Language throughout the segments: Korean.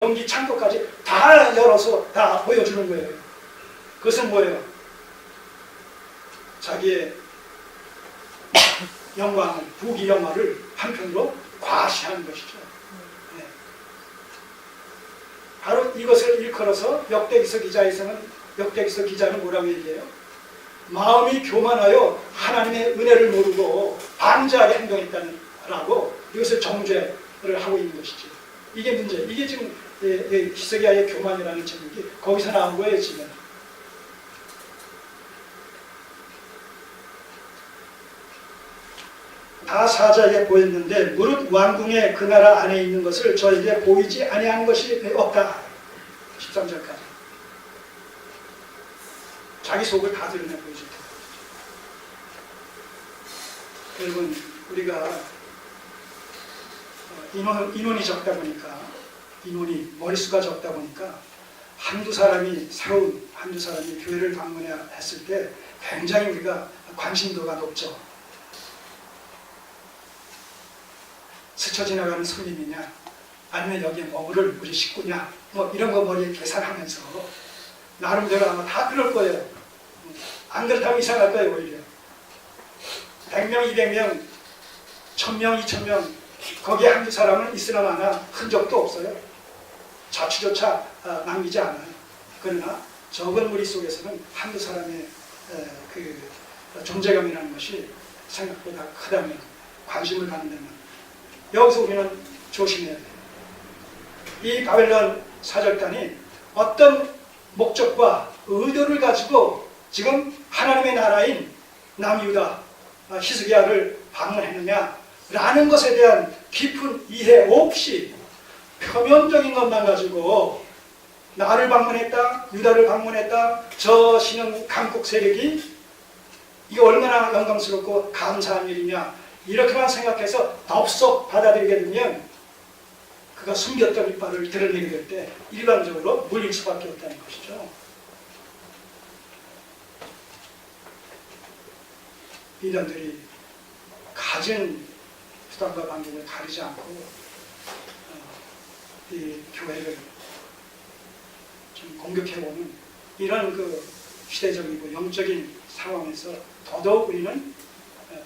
변기 창고까지 다 열어서 다 보여주는 거예요. 그것은 뭐예요? 자기의 영광을, 부귀 영화를 한편으로 과시하는 것이죠. 네. 바로 이것을 일컬어서 역대기서 기자는 뭐라고 얘기해요? 마음이 교만하여 하나님의 은혜를 모르고 반지하게 행동했다는 라고 이것을 정죄를 하고 있는 것이지. 이게 문제. 이게 지금 히스기야의 교만이라는 제목이 거기서 나온 거예요, 지금. 다 사자에게 보였는데 무릇 왕궁의 그 나라 안에 있는 것을 저에게 보이지 아니한 것이 없다. 13절까지. 자기 속을 다 드러내 보여줄 때. 여러분, 우리가 인원이 적다 보니까, 머릿수가 적다 보니까 새로운 한두 사람이 교회를 방문했을 때 굉장히 우리가 관심도가 높죠. 스쳐 지나가는 손님이냐, 아니면 여기에 머무를 우리 식구냐, 뭐 이런 거 머리에 계산하면서 나름대로 아마 다 그럴 거예요. 안 그렇다면 이상할 거예요, 오히려. 100명, 200명, 1000명, 2000명, 거기에 한두 사람은 있으나 마나 흔적도 없어요. 자취조차 남기지 않아요. 그러나 적은 무리 속에서는 한두 사람의 그 존재감이라는 것이 생각보다 크다면, 관심을 갖는다면 여기서 우리는 조심해야 돼요. 이 바벨론 사절단이 어떤 목적과 의도를 가지고 지금 하나님의 나라인 남유다 히스기야를 방문했느냐라는 것에 대한 깊은 이해 없이 표면적인 것만 가지고 나를 방문했다, 유다를 방문했다, 저 신흥 강국 세력이 이게 얼마나 영광스럽고 감사한 일이냐, 이렇게만 생각해서 덥석 받아들이게 되면 그가 숨겼던 이빨을 드러내게 될 때 일반적으로 물릴 수밖에 없다는 것이죠. 이단들이 가진 수단과 방법을 가리지 않고 이 교회를 좀 공격해오는 이런 그 시대적이고 영적인 상황에서 더더욱 우리는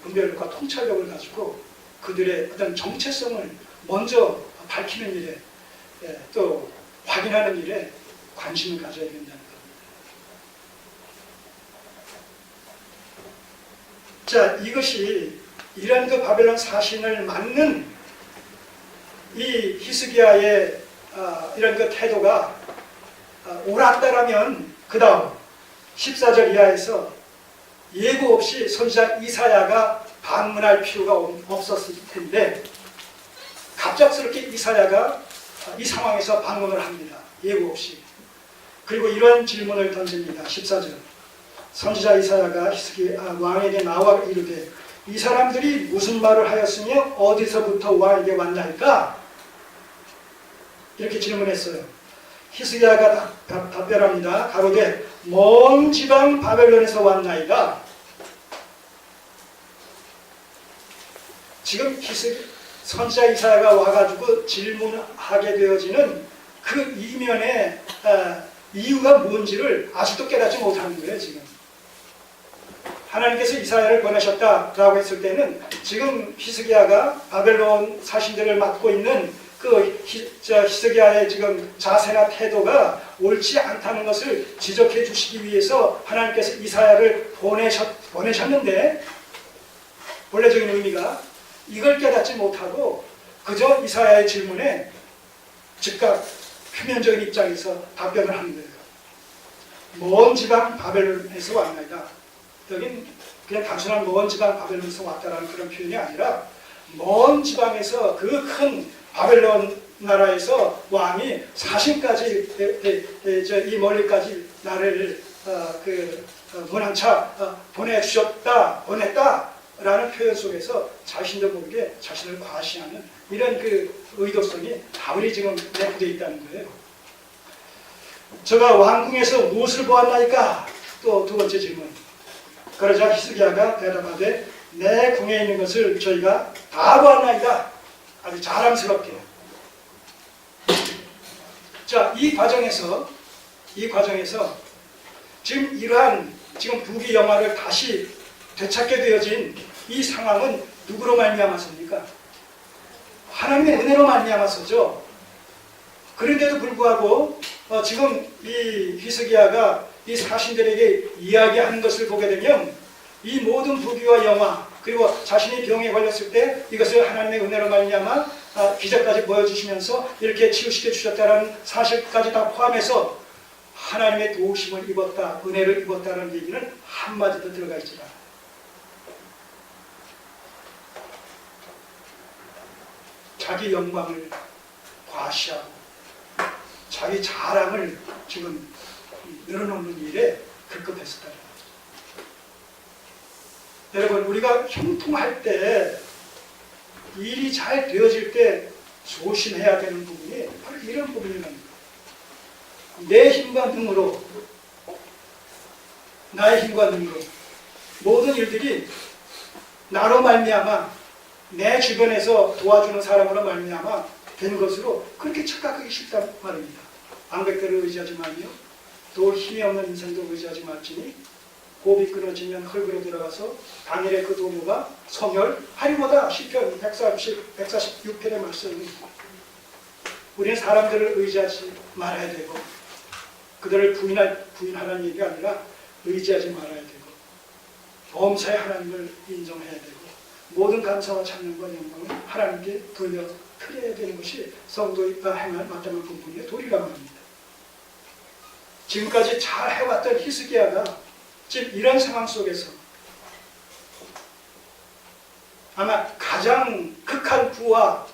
분별력과 통찰력을 가지고 그들의 어떤 정체성을 먼저 밝히는 일에, 또 확인하는 일에 관심을 가져야 된다는 겁니다. 자, 이것이 이런 그 바벨론 사신을 맞는 이 히스기야의 이런 그 태도가 옳았다라면 그 다음 14절 이하에서 예고 없이 선지자 이사야가 방문할 필요가 없었을 텐데 갑작스럽게 이사야가 이 상황에서 방문을 합니다. 예고 없이. 그리고 이런 질문을 던집니다. 14절. 선지자 이사야가 히스기야 왕에게 나와 이르되 이 사람들이 무슨 말을 하였으며 어디서부터 왕에게 왔나이까? 이렇게 질문했어요. 히스기야가 답변합니다. 가로되 먼 지방 바벨론에서 왔나이다. 지금 선지자 이사야가 와가지고 질문하게 되어지는 그 이면의 이유가 뭔지를 아직도 깨닫지 못하는 거예요. 지금 하나님께서 이사야를 보내셨다라고 했을 때는 지금 히스기야가 바벨론 사신들을 맡고 있는 그 히스기야의 지금 자세나 태도가 옳지 않다는 것을 지적해 주시기 위해서 하나님께서 이사야를 보내셨는데, 본래적인 의미가 이걸 깨닫지 못하고 그저 이사야의 질문에 즉각 표면적인 입장에서 답변을 하는 거예요. 먼 지방 바벨론에서 왔나이다. 여긴 그냥 단순한 먼 지방 바벨론에서 왔다라는 그런 표현이 아니라 먼 지방에서 그 큰 바벨론 나라에서 왕이 사신까지 이 멀리까지 나를 문한차 보냈다라는 표현 속에서 자신도 모르게 자신을 과시하는 이런 그 의도성이 다분히 지금 내포되어 있다는 거예요. 제가 왕궁에서 무엇을 보았나이까? 또 두 번째 질문. 그러자 히스기야가 대답하되 내 궁에 있는 것을 저희가 다 보았나이다. 아주 자랑스럽게. 자, 이 과정에서 지금 이러한 지금 부귀 영화를 다시 되찾게 되어진 이 상황은 누구로 말미암아서입니까? 하나님의 은혜로 말미암아서죠. 그런데도 불구하고 지금 이 히스기야가 이 사신들에게 이야기하는 것을 보게 되면 이 모든 부귀와 영화 그리고 자신이 병에 걸렸을 때 이것을 하나님의 은혜로 말미암아 기적까지 보여주시면서 이렇게 치유시켜 주셨다는 사실까지 다 포함해서 하나님의 도우심을 입었다, 은혜를 입었다는 얘기는 한마디도 들어가 있지 않아요. 자기 영광을 과시하고 자기 자랑을 지금 늘어놓는 일에 급급했었다. 여러분, 우리가 형통할 때 일이 잘 되어질 때 조심해야 되는 부분이 바로 이런 부분이랍니다. 내 힘과 능으로, 나의 힘과 능으로 모든 일들이 나로 말미암아 내 주변에서 도와주는 사람으로 말미암아 된 것으로 그렇게 착각하기 쉽단 말입니다. 방백들을 의지하지 말며 또 힘이 없는 인생도 의지하지 말지니 호흡이 끊어지면 흙으로 들어가서 당일의 그 도무가 성혈하리보다 시편 146편의 말씀입니다. 우리는 사람들을 의지하지 말아야 되고 그들을 부인하라는 얘기가 아니라 의지하지 말아야 되고 범사의 하나님을 인정해야 되고 모든 감사와 찬양과 영광을 하나님께 돌려 드려야 되는 것이 성도가 행할 마땅한 본분의 도리라고 합니다. 지금까지 잘 해왔던 히스기야가 지금 이런 상황 속에서 아마 가장 극한 부와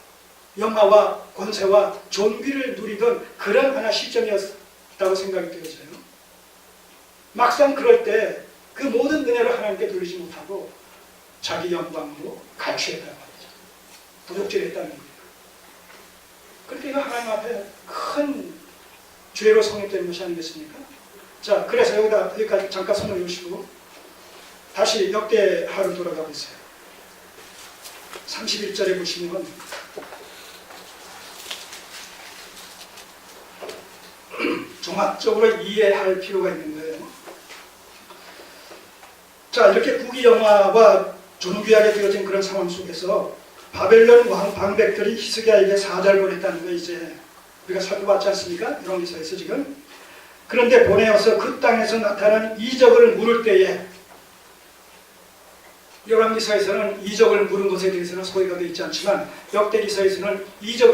영화와 권세와 존귀를 누리던 그런 하나 시점이었다고 생각이 되어져요. 막상 그럴 때 그 모든 은혜를 하나님께 돌리지 못하고 자기 영광으로 갈취했다는 말이죠. 도둑질했다는 거예요. 그렇게 이거 하나님 앞에 큰 죄로 성립되는 것이 아니겠습니까? 자, 그래서 여기까지 잠깐 손을 놓으시고 다시 역대하로 돌아가 보세요. 31절에 보시면 종합적으로 이해할 필요가 있는 거예요. 자, 이렇게 부귀영화와 존귀하게 되어진 그런 상황 속에서 바벨론 왕 방백들이 히스기야에게 사자를 보냈다는 거 이제 우리가 살펴봤지 않습니까? 요한기서에서 지금. 그런데 보내어서 그 땅에서 나타난 이적을 물을 때에 요한기서에서는 이적을 물은 것에 대해서는 소개가 되어 있지 않지만 역대기서에서는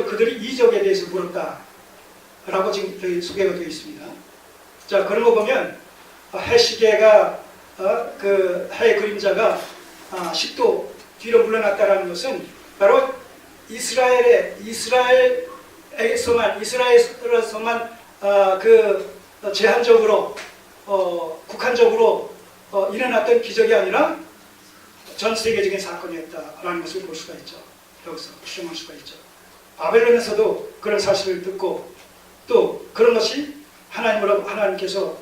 그들이 이적에 대해서 물었다라고 지금 여기 소개가 되어 있습니다. 자, 그런 거 보면 해시계가 그 해의 그림자가 10도 뒤로 물러났다라는 것은 바로 이스라엘에서만 그 제한적으로 국한적으로 일어났던 기적이 아니라 전 세계적인 사건이었다라는 것을 볼 수가 있죠. 여기서 추정할 수가 있죠. 바벨론에서도 그런 사실을 듣고 또 그런 것이 하나님께서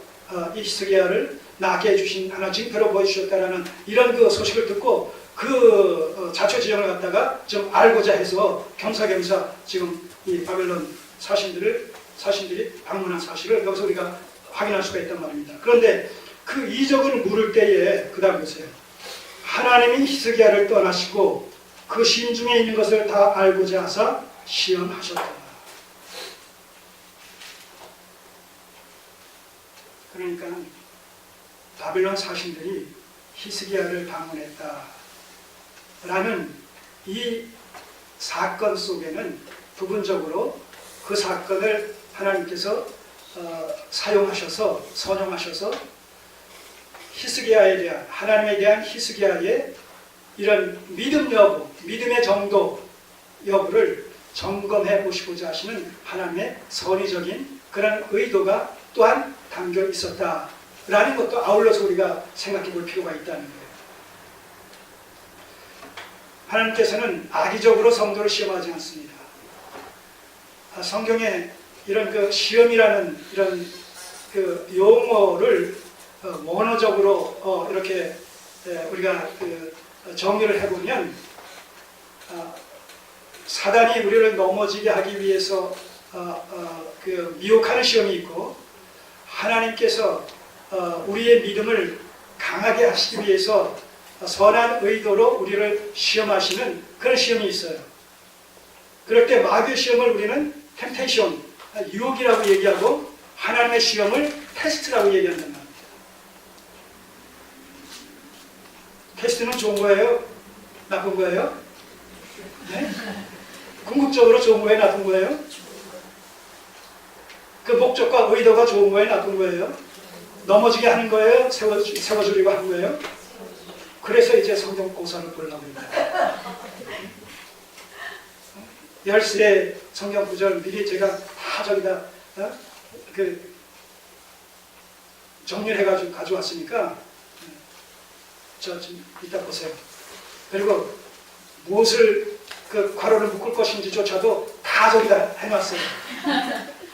이 히스기야를 나게 해주신 하나 징표로 보여주셨다라는 이런 그 소식을 듣고 그 자초지정을 갖다가 좀 알고자 해서 겸사겸사 지금 이 바벨론 사신들이 방문한 사실을 여기서 우리가 확인할 수가 있단 말입니다. 그런데 그 이적을 물을 때에 그 다음 보세요. 하나님이 히스기야를 떠나시고 그 심중에 있는 것을 다 알고자 하사 시험하셨다. 그러니까 바벨론 사신들이 히스기야를 방문했다라는 이 사건 속에는 부분적으로 그 사건을 하나님께서 사용하셔서 선용하셔서 히스기야에 대한 하나님에 대한 히스기야의 이런 믿음 여부, 믿음의 정도 여부를 점검해 보시고자 하시는 하나님의 선의적인 그런 의도가 또한 담겨 있었다라는 것도 아울러서 우리가 생각해 볼 필요가 있다는 거예요. 하나님께서는 악의적으로 성도를 시험하지 않습니다. 성경에 이런 그 시험이라는 이런 그 용어를 원어적으로 이렇게 우리가 그 정의를 해보면 사단이 우리를 넘어지게 하기 위해서 그 미혹하는 시험이 있고 하나님께서 우리의 믿음을 강하게 하시기 위해서 선한 의도로 우리를 시험하시는 그런 시험이 있어요. 그럴 때 마귀의 시험을 우리는 템테이션, 유혹이라고 얘기하고 하나님의 시험을 테스트라고 얘기한단 말입니다. 테스트는 좋은 거예요? 나쁜 거예요? 네? 궁극적으로 좋은 거예요? 나쁜 거예요? 그 목적과 의도가 좋은 거예요? 나쁜 거예요? 넘어지게 하는 거예요? 세워주려고 하는 거예요? 그래서 이제 성경 고사를 보려고 합니다. 10세 성경 구절 미리 제가 다 저기다 정리를 해가지고 가져왔으니까 저 좀 이따 보세요. 그리고 무엇을 그 괄호를 묶을 것인지조차도 다 저기다 해놨어요.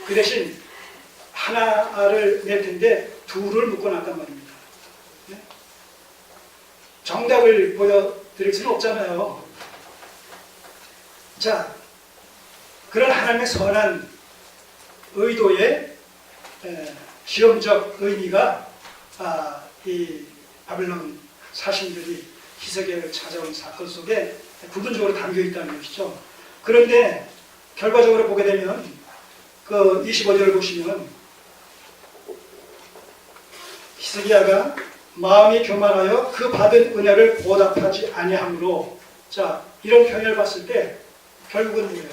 그 대신 하나를 낼 텐데 둘을 묶어놨단 말입니다. 네? 정답을 보여드릴 수는 없잖아요. 자, 그런 하나님의 선한 의도의 시험적 의미가 이 바벨론 사신들이 히스기야를 찾아온 사건 속에 부분적으로 담겨 있다는 것이죠. 그런데 결과적으로 보게 되면 그 25절을 보시면 히스기야가 마음이 교만하여 그 받은 은혜를 보답하지 아니하므로, 자, 이런 표현을 봤을 때 결국은 뭐예요?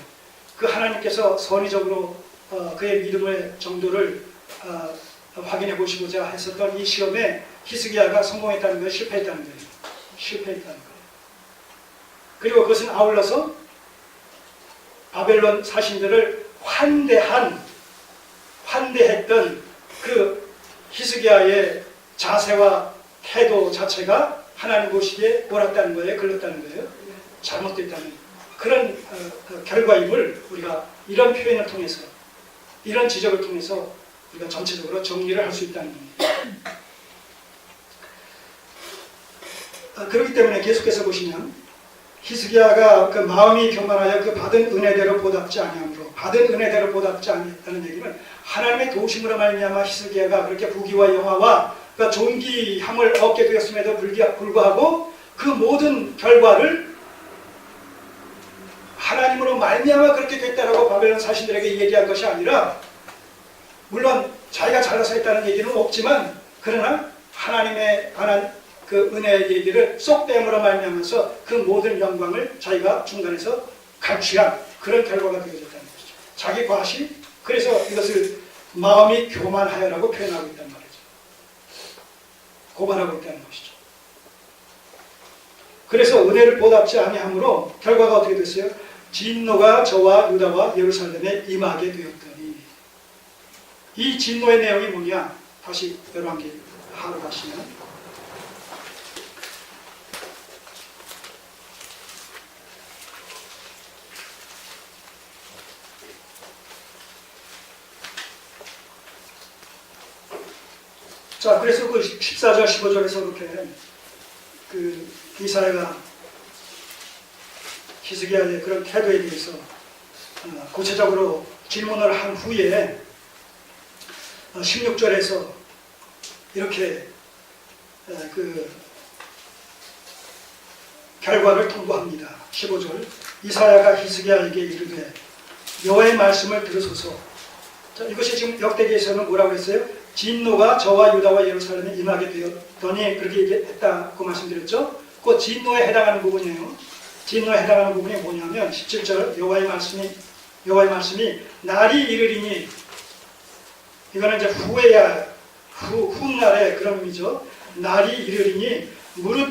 그 하나님께서 선의적으로 그의 믿음의 정도를 확인해 보시고자 했었던 이 시험에 히스기야가 성공했다는 거예요? 실패했다는 거예요? 실패했다는 거예요. 그리고 그것은 아울러서 바벨론 사신들을 환대했던 그 히스기야의 자세와 태도 자체가 하나님 보시기에 옳았다는 거예요? 글렀다는 거예요? 잘못됐다는 그런 결과임을 우리가 이런 표현을 통해서, 이런 지적을 통해서 우리가 전체적으로 정리를 할 수 있다는 겁니다. 그렇기 때문에 계속해서 보시면 히스기야가 그 마음이 교만하여 그 받은 은혜대로 보답지 아니하므로, 받은 은혜대로 보답지 아니했다는 얘기는 하나님의 도우심으로 말미암아 히스기야가 그렇게 부귀와 영화와 그 존귀함을 얻게 되었음에도 불구하고 그 모든 결과를 하나님으로 말미암아 그렇게 됐다라고 바벨론 사신들에게 얘기한 것이 아니라, 물론 자기가 잘나서 했다는 얘기는 없지만 그러나 하나님에 관한 그 은혜의 얘기를 쏙 빼므로 말미암아서 그 모든 영광을 자기가 중간에서 감취한 그런 결과가 되어졌다는 것이죠. 자기 과시, 그래서 이것을 마음이 교만하여라고 표현하고 있단 말이죠. 고발하고 있다는 것이죠. 그래서 은혜를 보답지 아니하므로 결과가 어떻게 됐어요? 진노가 저와 유다와 예루살렘에 임하게 되었더니, 이 진노의 내용이 뭐냐? 다시 열왕기 하로 가시면 자, 그래서 그 14절, 15절에서 그렇게 그 이사야가 히스기야의 그런 태도에 대해서 구체적으로 질문을 한 후에 16절에서 이렇게 그 결과를 통보합니다. 15절, 이사야가 히스기야에게 이르되 여호와의 말씀을 들으소서. 자, 이것이 지금 역대기에서는 뭐라고 했어요? 진노가 저와 유다와 예루살렘에 임하게 되었더니 그렇게 얘기했다고 말씀드렸죠. 그 진노에 해당하는 부분이에요. 진노에 해당하는 부분이 뭐냐면 17절, 여호와의 말씀이 날이 이르리니, 이거는 이제 후에야 훗날의 그런 의미죠. 날이 이르리니 무릇